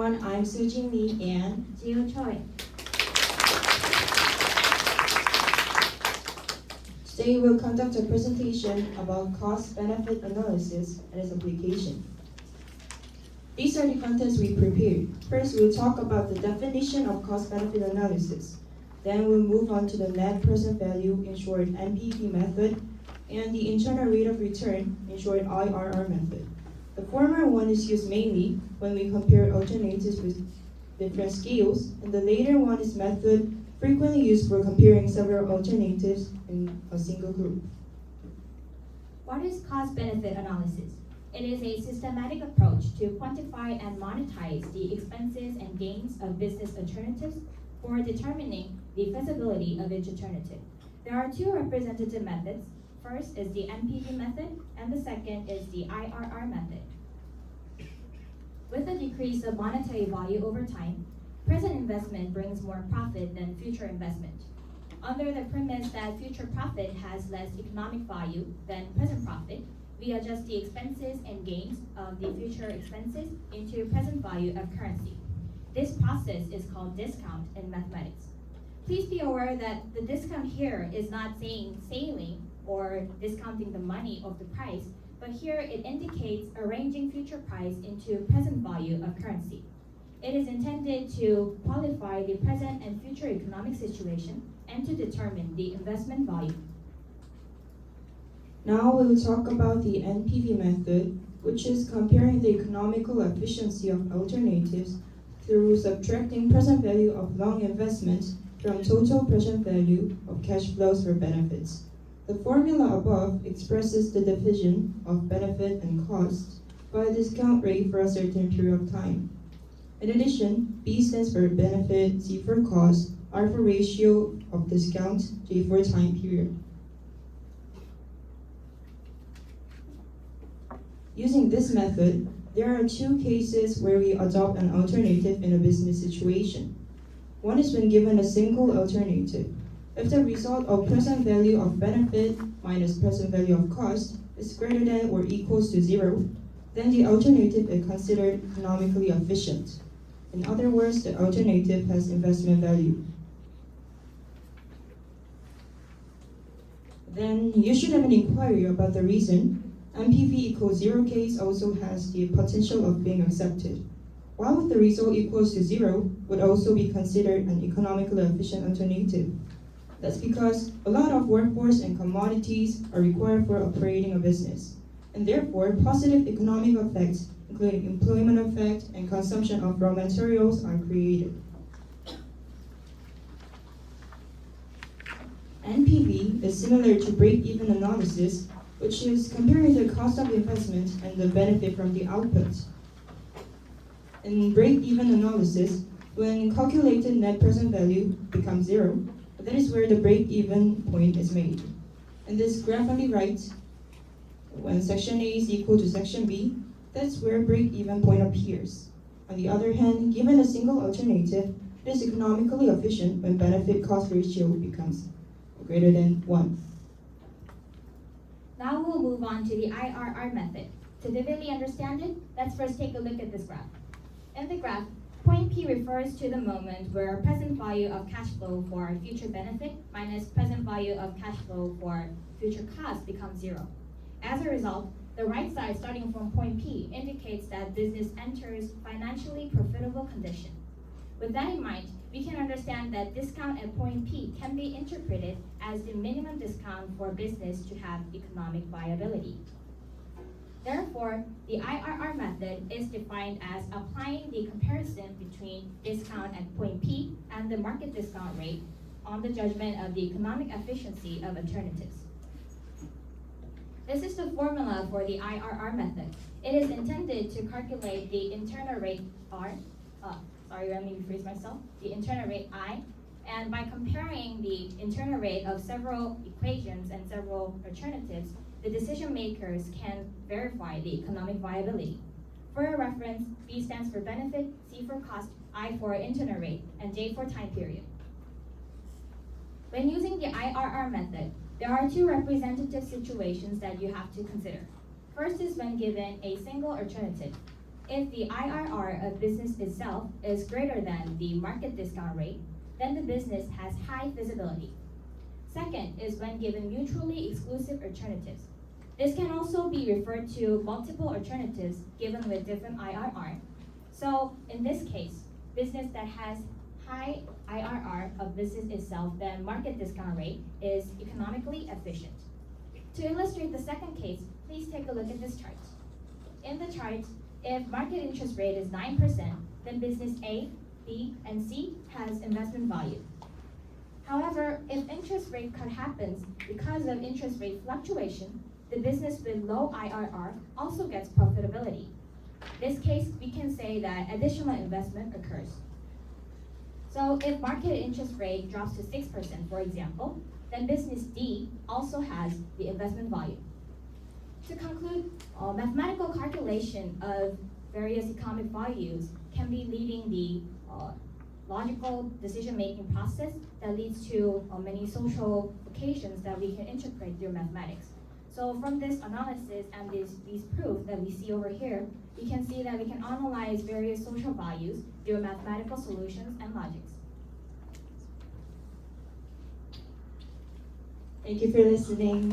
everyone, I'm Sujin Lee and Jiu Choi. today we'll conduct a presentation about cost-benefit analysis and its application. These are the contents we prepared. First, we'll talk about the definition of cost-benefit analysis. Then we'll move on to the net present value, in short NPV method, and the internal rate of return, in short IRR method. The former one is used mainly when we compare alternatives with different scales, and the later one is method frequently used for comparing several alternatives in a single group. What is cost-benefit analysis? It is a systematic approach to quantify and monetize the expenses and gains of business alternatives for determining the feasibility of each alternative. There are two representative methods. First is the NPV method, and the second is the IRR method. With the decrease of monetary value over time, present investment brings more profit than future investment. Under the premise that future profit has less economic value than present profit, we adjust the expenses and gains of the future expenses into present value of currency. This process is called discount in mathematics. Please be aware that the discount here is not saying saving or discounting the money of the price, but here it indicates arranging future price into present value of currency. It is intended to qualify the present and future economic situation and to determine the investment value. Now we will talk about the NPV method, which is comparing the economical efficiency of alternatives through subtracting present value of long investments from total present value of cash flows for benefits. The formula above expresses the division of benefit and cost by a discount rate for a certain period of time. In addition, B stands for benefit, C for cost, R for ratio of discount, J for time period. Using this method, there are two cases where we adopt an alternative in a business situation. One is when given a single alternative. If the result of present value of benefit minus present value of cost is greater than or equals to 0, then the alternative is considered economically efficient. In other words, the alternative has investment value. Then you should have an inquiry about the reason. NPV equals 0 case also has the potential of being accepted, while the result equals to 0 would also be considered an economically efficient alternative. That's because a lot of workforce and commodities are required for operating a business, and therefore positive economic effects, including employment effect and consumption of raw materials, are created. NPV is similar to break-even analysis, which is comparing the cost of investment and the benefit from the output. In break-even analysis, when calculated net present value becomes 0, that is where the break-even point is made. In this graph on the right, when section A is equal to section B, that's where break-even point appears. On the other hand, given a single alternative, it is economically efficient when benefit-cost ratio becomes greater than 1. Now we'll move on to the IRR method. To vividly understand it, let's first take a look at this graph. In the graph, point P refers to the moment where present value of cash flow for future benefit minus present value of cash flow for future cost becomes 0. As a result, the right side starting from point P indicates that business enters financially profitable condition. With that in mind, we can understand that discount at point P can be interpreted as the minimum discount for business to have economic viability. Therefore, the IRR method is defined as applying the comparison between discount at point P and the market discount rate on the judgment of the economic efficiency of alternatives. This is the formula for the IRR method. It is intended to calculate the internal rate let me rephrase myself, the internal rate I, and by comparing the internal rate of several equations and several alternatives, the decision makers can verify the economic viability. For your reference, B stands for benefit, C for cost, I for internal rate, and J for time period. When using the IRR method, there are two representative situations that you have to consider. First is when given a single alternative. If the IRR of business itself is greater than the market discount rate, then the business has high visibility. Second is when given mutually exclusive alternatives. This can also be referred to multiple alternatives given with different IRR. So in this case, business that has high IRR of business itself than market discount rate is economically efficient. To illustrate the second case, please take a look at this chart. In the chart, if market interest rate is 9%, then business A, B, and C has investment value. However, if interest rate cut happens because of interest rate fluctuation, the business with low IRR also gets profitability. In this case, we can say that additional investment occurs. So if market interest rate drops to 6%, for example, then business D also has the investment value. To conclude, mathematical calculation of various economic values can be leading the logical decision-making process that leads to many social occasions that we can integrate through mathematics. So from this analysis and these proofs that we see over here, we can see that we can analyze various social values through mathematical solutions and logics. Thank you for listening.